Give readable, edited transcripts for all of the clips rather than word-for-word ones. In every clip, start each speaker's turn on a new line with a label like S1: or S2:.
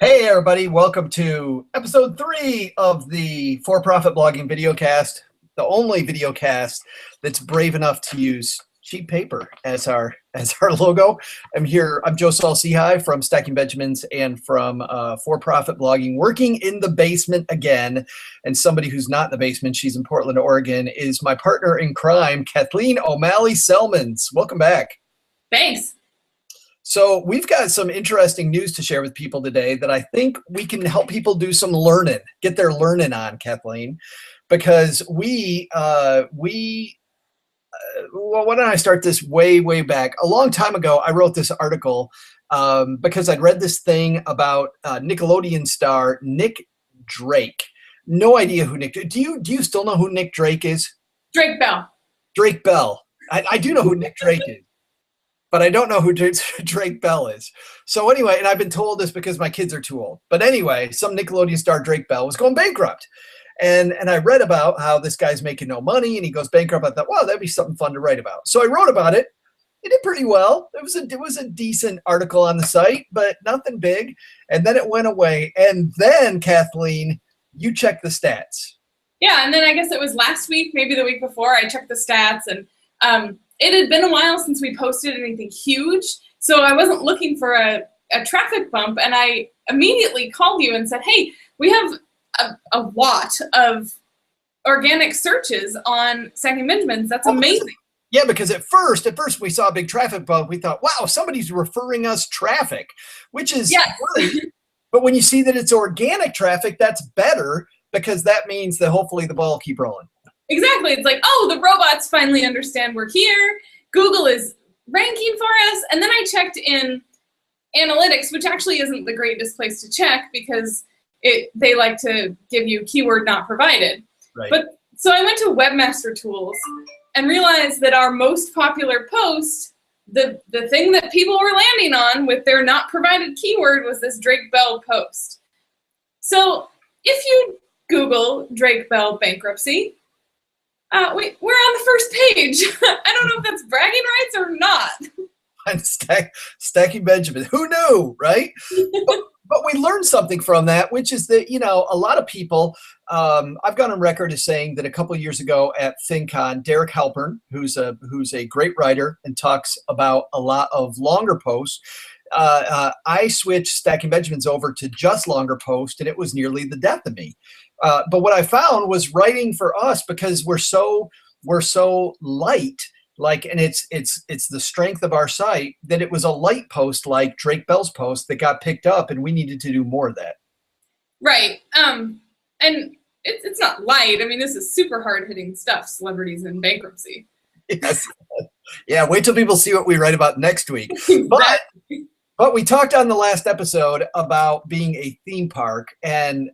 S1: Hey everybody, welcome to episode 3 of the For-Profit Blogging Videocast, the only videocast that's brave enough to use cheap paper as our logo. I'm Joe Saul-Sehy from Stacking Benjamins and from For-Profit Blogging, working in the basement again. And somebody who's not in the basement, she's in Portland, Oregon, is my partner in crime, Kathleen O'Malley-Selmans. Welcome back.
S2: Thanks.
S1: So we've got some interesting news to share with people today that I think we can help people do some learning, get their learning on, Kathleen, because well, why don't I start this way back? A long time ago, I wrote this article because I'd read this thing about Nickelodeon star Nick Drake. No idea who Nick. Do you still know who Nick Drake is?
S2: Drake Bell.
S1: Drake Bell. I do know who Nick Drake is, but I don't know who Drake Bell is. So anyway, and I've been told this because my kids are too old. But anyway, some Nickelodeon star Drake Bell was going bankrupt. And I read about how this guy's making no money and he goes bankrupt. I thought, wow, that'd be something fun to write about. So I wrote about it. It did pretty well. It was a decent article on the site, but nothing big. And then it went away. And then, Kathleen, you checked the stats.
S2: Yeah, and then I guess it was last week, maybe the week before, I checked the stats, and it had been a while since we posted anything huge, so I wasn't looking for a traffic bump, and I immediately called you and said, hey, we have a lot of organic searches on Stacking Benjamins. That's amazing.
S1: Yeah, because at first we saw a big traffic bump. We thought, wow, somebody's referring us traffic, which is great. But when you see that it's organic traffic, that's better, because that means that hopefully the ball will keep rolling.
S2: Exactly. It's like, oh, the robots finally understand we're here. Google is ranking for us. And then I checked in analytics, which actually isn't the greatest place to check because they like to give you keyword not provided.
S1: Right.
S2: But so I went to Webmaster Tools and realized that our most popular post, the thing that people were landing on with their not provided keyword, was this Drake Bell post. So if you Google Drake Bell bankruptcy, we're on the first page. I don't know if that's bragging rights or not.
S1: Stacking Benjamin. Who knew, right? but we learned something from that, which is that, a lot of people, I've gone on record as saying that a couple of years ago at FinCon, Derek Halpern, who's a great writer and talks about a lot of longer posts, I switched Stacking Benjamins over to just longer posts, and it was nearly the death of me. But what I found was writing for us, because we're so light, and it's the strength of our site, that it was a light post like Drake Bell's post that got picked up, and we needed to do more of that.
S2: Right. And it's not light. I mean, this is super hard-hitting stuff, celebrities in bankruptcy.
S1: Yes. Yeah, wait till people see what we write about next week.
S2: Exactly.
S1: But we talked on the last episode about being a theme park, and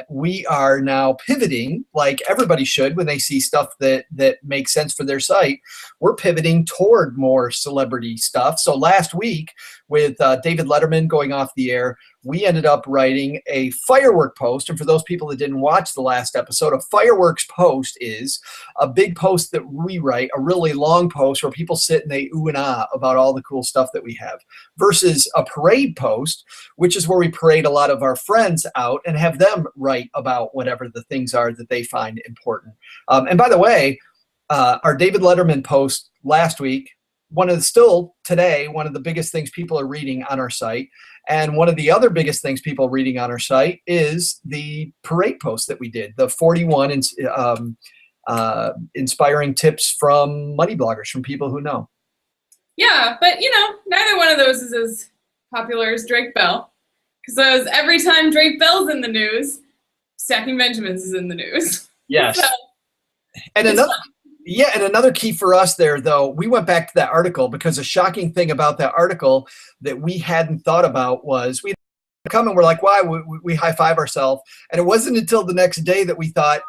S1: we are now pivoting, like everybody should when they see stuff that makes sense for their site. We're pivoting toward more celebrity stuff. So last week, with David Letterman going off the air, we ended up writing a firework post. And for those people that didn't watch the last episode, a fireworks post is a big post that we write, a really long post where people sit and they ooh and ah about all the cool stuff that we have, versus a parade post, which is where we parade a lot of our friends out and have them write about whatever the things are that they find important. And by the way, our David Letterman post last week, today, one of the biggest things people are reading on our site. And one of the other biggest things people are reading on our site is the parade post that we did, the 41 inspiring tips from money bloggers, from people who know.
S2: Yeah, but neither one of those is as popular as Drake Bell. Because every time Drake Bell's in the news, Stacking Benjamins is in the news.
S1: Yes.
S2: So,
S1: and another key for us there, though, we went back to that article, because a shocking thing about that article that we hadn't thought about was we come and we're like, why? We high five ourselves. And it wasn't until the next day that we thought,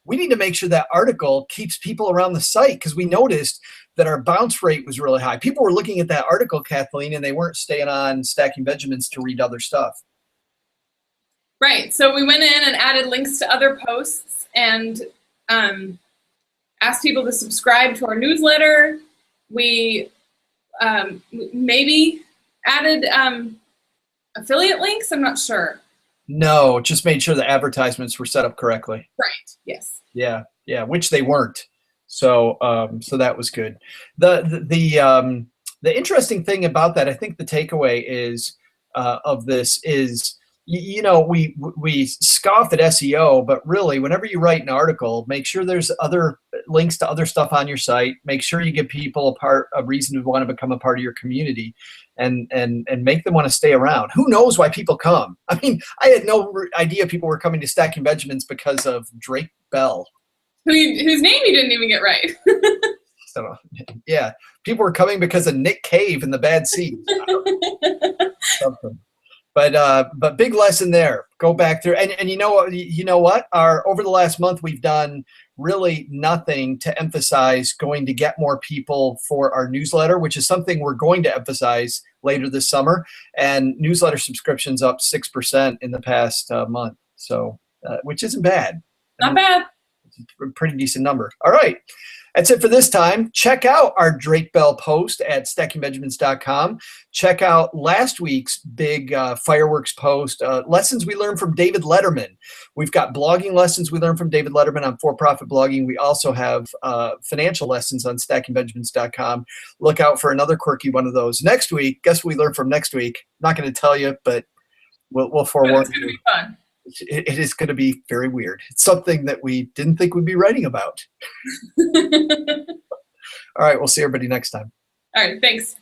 S1: we need to make sure that article keeps people around the site, because we noticed that our bounce rate was really high. People were looking at that article, Kathleen, and they weren't staying on Stacking Benjamins to read other stuff.
S2: Right. So we went in and added links to other posts and asked people to subscribe to our newsletter. We maybe added affiliate links. I'm not sure.
S1: No, just made sure the advertisements were set up correctly.
S2: Right. Yes.
S1: Yeah, yeah, which they weren't. So, so that was good. The interesting thing about that, I think, the takeaway is of this is, you know, we scoff at SEO, but really, whenever you write an article, make sure there's other links to other stuff on your site. Make sure you give people a reason to want to become a part of your community, and make them want to stay around. Who knows why people come? I mean, I had no idea people were coming to Stacking Benjamins because of Drake Bell.
S2: Whose name you didn't even get right.
S1: So, yeah, people were coming because of Nick Cave and the Bad Seeds. Something. But big lesson there. Go back there, and you know what? Over the last month, we've done really nothing to emphasize going to get more people for our newsletter, which is something we're going to emphasize later this summer. And newsletter subscriptions up 6% in the past month, so which isn't bad.
S2: Not bad.
S1: A pretty decent number. All right. That's it for this time. Check out our Drake Bell post at stackingbenjamins.com. Check out last week's big fireworks post, lessons we learned from David Letterman. We've got blogging lessons we learned from David Letterman on for-profit blogging. We also have financial lessons on stackingbenjamins.com. Look out for another quirky one of those. Next week, guess what we learned from next week? Not going to tell you, but we'll forewarn
S2: It's going to
S1: you.
S2: be fun.
S1: It is going to be very weird. It's something that we didn't think we'd be writing about. All right, we'll see everybody next time.
S2: All right, thanks.